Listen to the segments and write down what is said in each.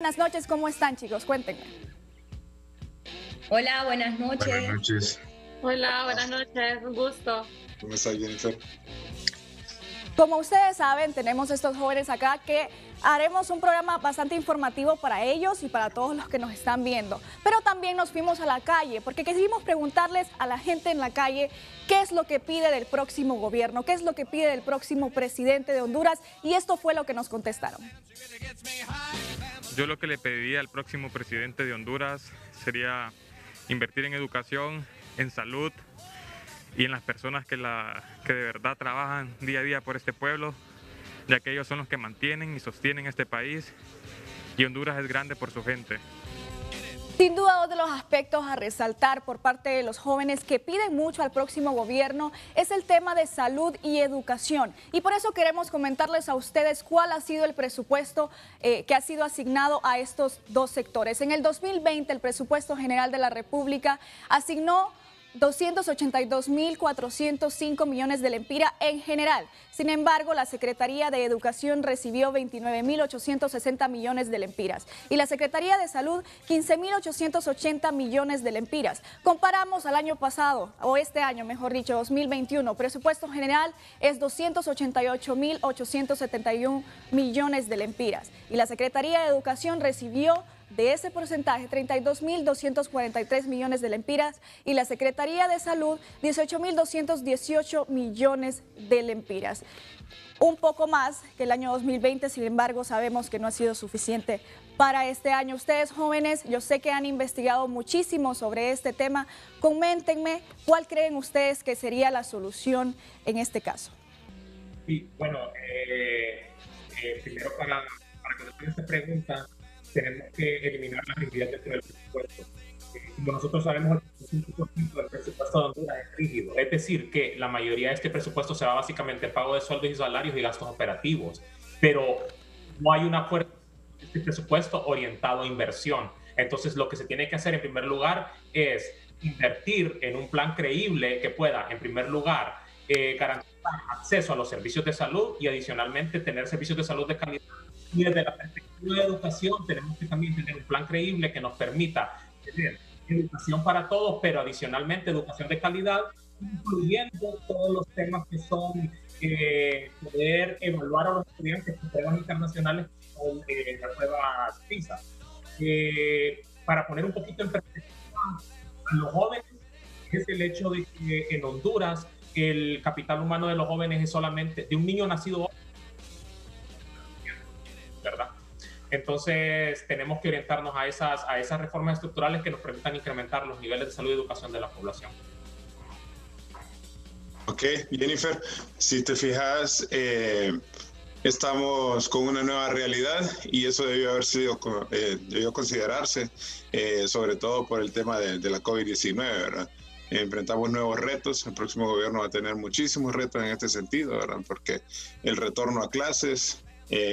Buenas noches, ¿cómo están, chicos? Cuéntenme. Hola, buenas Buenas noches. noches. Hola, buenas noches, un gusto. ¿Cómo está Jennifer? Como ustedes saben, tenemos estos jóvenes acá que haremos un programa bastante informativo para ellos y para todos los que nos están viendo. Pero también nos fuimos a la calle porque quisimos preguntarles a la gente en la calle qué es lo que pide del próximo gobierno, qué es lo que pide del próximo presidente de Honduras, y esto fue lo que nos contestaron. Yo lo que le pediría al próximo presidente de Honduras sería invertir en educación, en salud y en las personas que de verdad trabajan día a día por este pueblo, ya que ellos son los que mantienen y sostienen este país, y Honduras es grande por su gente. Sin duda, uno de los aspectos a resaltar por parte de los jóvenes que piden mucho al próximo gobierno es el tema de salud y educación. Y por eso queremos comentarles a ustedes cuál ha sido el presupuesto que ha sido asignado a estos dos sectores. En el 2020, el presupuesto general de la República asignó 282.405 millones de lempiras en general. Sin embargo, la Secretaría de Educación recibió 29.860 millones de lempiras y la Secretaría de Salud 15.880 millones de lempiras. Comparamos al año pasado, o este año mejor dicho, 2021, presupuesto general es 288.871 millones de lempiras y la Secretaría de Educación recibió de ese porcentaje 32.243 millones de lempiras y la Secretaría de Salud 18.218 millones de lempiras. Un poco más que el año 2020, sin embargo, sabemos que no ha sido suficiente para este año. Ustedes, jóvenes, yo sé que han investigado muchísimo sobre este tema. Coméntenme cuál creen ustedes que sería la solución en este caso. Sí, bueno, primero para contestar esta pregunta, tenemos que eliminar la rigidez dentro del presupuesto. Como nosotros sabemos, el 5% del presupuesto de Honduras es rígido. Es decir, que la mayoría de este presupuesto se va básicamente en pago de sueldos y salarios y gastos operativos. Pero no hay una fuerza de este presupuesto orientado a inversión. Entonces, lo que se tiene que hacer en primer lugar es invertir en un plan creíble que pueda, en primer lugar, garantizar acceso a los servicios de salud y adicionalmente tener servicios de salud de calidad. Y desde la perspectiva de educación tenemos que también tener un plan creíble que nos permita tener educación para todos, pero adicionalmente educación de calidad, incluyendo todos los temas que son poder evaluar a los estudiantes con pruebas internacionales con la prueba PISA. Para poner un poquito en perspectiva a los jóvenes, es el hecho de que en Honduras el capital humano de los jóvenes es solamente de un niño nacido hoy, ¿verdad? Entonces tenemos que orientarnos a esas reformas estructurales que nos permitan incrementar los niveles de salud y educación de la población. Ok, Jennifer, si te fijas, estamos con una nueva realidad y eso debió considerarse, sobre todo por el tema de la COVID-19, ¿verdad? Enfrentamos nuevos retos, el próximo gobierno va a tener muchísimos retos en este sentido, ¿verdad? Porque el retorno a clases,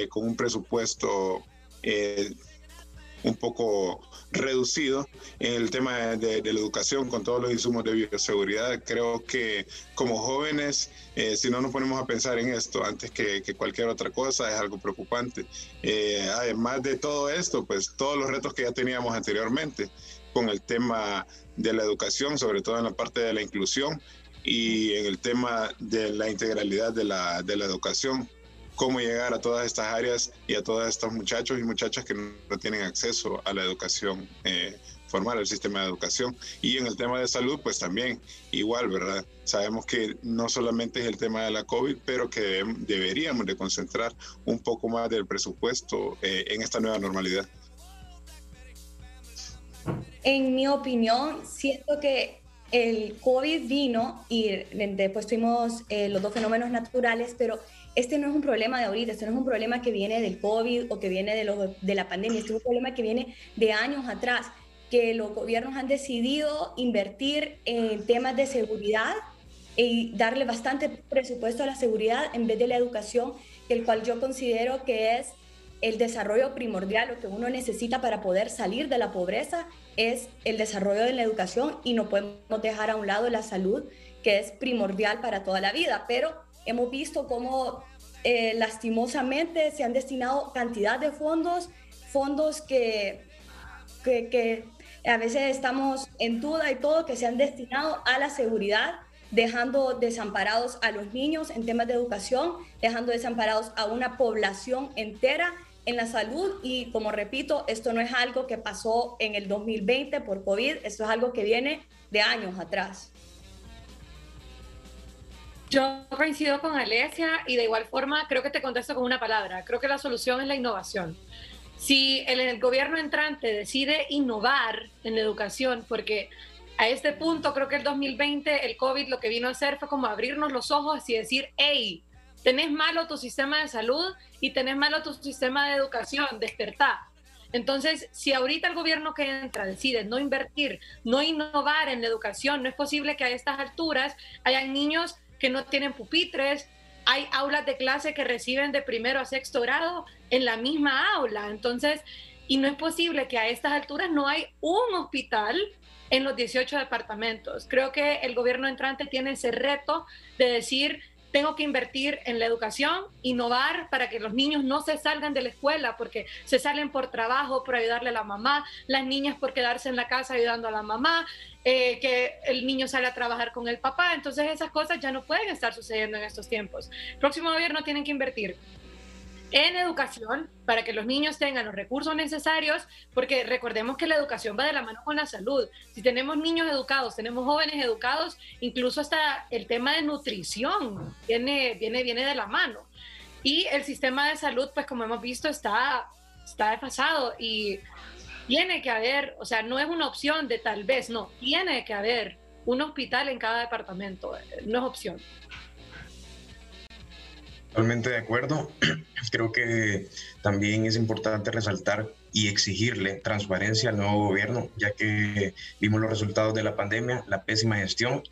con un presupuesto un poco reducido en el tema de la educación con todos los insumos de bioseguridad. Creo que como jóvenes, si no nos ponemos a pensar en esto antes que cualquier otra cosa, es algo preocupante. Además de todo esto, pues todos los retos que ya teníamos anteriormente con el tema de la educación, sobre todo en la parte de la inclusión y en el tema de la integralidad de la educación. Cómo llegar a todas estas áreas y a todos estos muchachos y muchachas que no tienen acceso a la educación formal, al sistema de educación. Y en el tema de salud, pues también igual, ¿verdad? Sabemos que no solamente es el tema de la COVID, pero que deberíamos de concentrar un poco más del presupuesto en esta nueva normalidad. En mi opinión, siento que el COVID vino y después tuvimos los dos fenómenos naturales, pero este no es un problema de ahorita, este no es un problema que viene del COVID o que viene de la pandemia, este es un problema que viene de años atrás, que los gobiernos han decidido invertir en temas de seguridad y darle bastante presupuesto a la seguridad en vez de la educación, el cual yo considero que es el desarrollo primordial. Lo que uno necesita para poder salir de la pobreza es el desarrollo de la educación y no podemos dejar a un lado la salud, que es primordial para toda la vida, pero hemos visto cómo lastimosamente se han destinado cantidad de fondos fondos que a veces estamos en duda y todo, que se han destinado a la seguridad, dejando desamparados a los niños en temas de educación, dejando desamparados a una población entera en la salud. Y como repito, esto no es algo que pasó en el 2020 por COVID, esto es algo que viene de años atrás. Yo coincido con Alesia y de igual forma creo que te contesto con una palabra. Creo que la solución es la innovación. Si el gobierno entrante decide innovar en la educación, porque a este punto creo que el 2020 el COVID lo que vino a hacer fue como abrirnos los ojos y decir, hey, tenés malo tu sistema de salud y tenés malo tu sistema de educación, despertá. Entonces, si ahorita el gobierno que entra decide no invertir, no innovar en la educación, no es posible que a estas alturas hayan niños que no tienen pupitres, hay aulas de clase que reciben de primero a sexto grado en la misma aula. Entonces, y no es posible que a estas alturas no hay un hospital en los 18 departamentos. Creo que el gobierno entrante tiene ese reto de decir, tengo que invertir en la educación, innovar para que los niños no se salgan de la escuela porque se salen por trabajo, por ayudarle a la mamá, las niñas por quedarse en la casa ayudando a la mamá, que el niño sale a trabajar con el papá. Entonces esas cosas ya no pueden estar sucediendo en estos tiempos. El próximo gobierno tiene que invertir en educación para que los niños tengan los recursos necesarios, porque recordemos que la educación va de la mano con la salud. Si tenemos niños educados, tenemos jóvenes educados, incluso hasta el tema de nutrición viene de la mano. Y el sistema de salud, pues como hemos visto, está desfasado y tiene que haber, o sea, no es una opción de tal vez, no, tiene que haber un hospital en cada departamento, no es opción. Totalmente de acuerdo. Creo que también es importante resaltar y exigirle transparencia al nuevo gobierno, ya que vimos los resultados de la pandemia, la pésima gestión,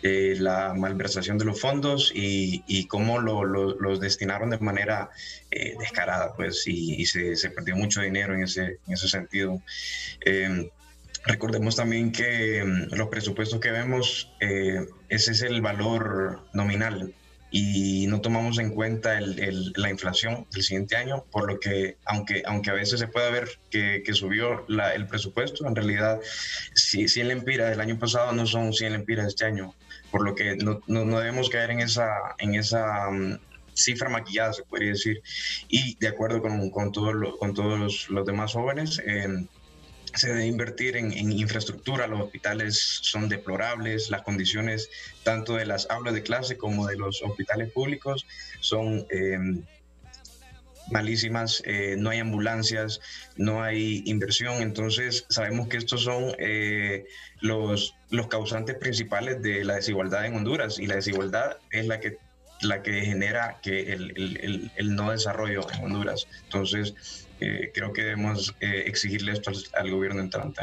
la malversación de los fondos y cómo los destinaron de manera descarada, pues, y se perdió mucho dinero en ese sentido. Recordemos también que los presupuestos que vemos, ese es el valor nominal, y no tomamos en cuenta la inflación del siguiente año, por lo que aunque a veces se puede ver que subió el presupuesto, en realidad 100 lempiras del año pasado no son 100 lempiras de este año, por lo que no debemos caer en esa cifra maquillada, se podría decir. Y de acuerdo con todos los demás jóvenes, se debe invertir en infraestructura. Los hospitales son deplorables, las condiciones tanto de las aulas de clase como de los hospitales públicos son malísimas, no hay ambulancias, no hay inversión. Entonces sabemos que estos son los causantes principales de la desigualdad en Honduras, y la desigualdad es la que genera que el no desarrollo en Honduras. Entonces creo que debemos exigirle esto al gobierno entrante.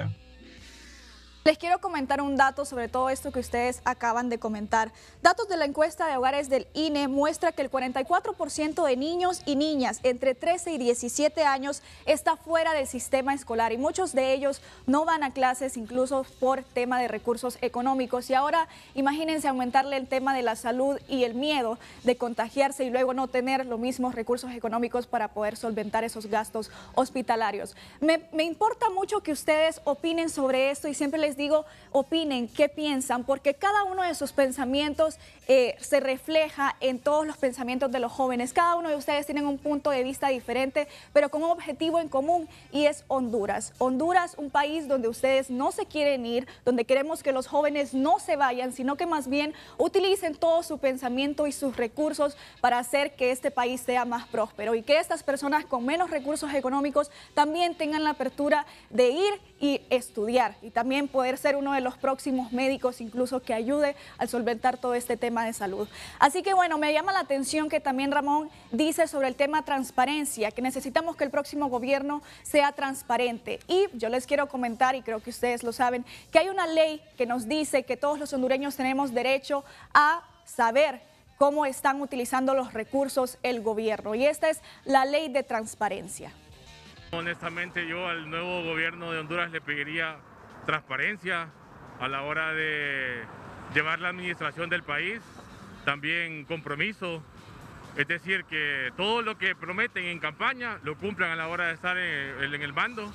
Les quiero comentar un dato sobre todo esto que ustedes acaban de comentar. Datos de la encuesta de hogares del INE muestra que el 44% de niños y niñas entre 13 y 17 años está fuera del sistema escolar, y muchos de ellos no van a clases incluso por tema de recursos económicos. Y ahora imagínense aumentarle el tema de la salud y el miedo de contagiarse y luego no tener los mismos recursos económicos para poder solventar esos gastos hospitalarios. Me importa mucho que ustedes opinen sobre esto, y siempre les digo, opinen, qué piensan, porque cada uno de sus pensamientos se refleja en todos los pensamientos de los jóvenes. Cada uno de ustedes tienen un punto de vista diferente, pero con un objetivo en común, y es Honduras. Honduras, un país donde ustedes no se quieren ir, donde queremos que los jóvenes no se vayan, sino que más bien utilicen todo su pensamiento y sus recursos para hacer que este país sea más próspero, y que estas personas con menos recursos económicos también tengan la apertura de ir y estudiar, y también poder ser uno de los próximos médicos incluso que ayude a solventar todo este tema de salud. Así que bueno, me llama la atención que también Ramón dice sobre el tema transparencia, que necesitamos que el próximo gobierno sea transparente. Y yo les quiero comentar, y creo que ustedes lo saben, que hay una ley que nos dice que todos los hondureños tenemos derecho a saber cómo están utilizando los recursos el gobierno, y esta es la ley de transparencia. Honestamente, yo al nuevo gobierno de Honduras le pediría transparencia a la hora de llevar la administración del país, también compromiso Es decir, que todo lo que prometen en campaña lo cumplan a la hora de estar en el mando.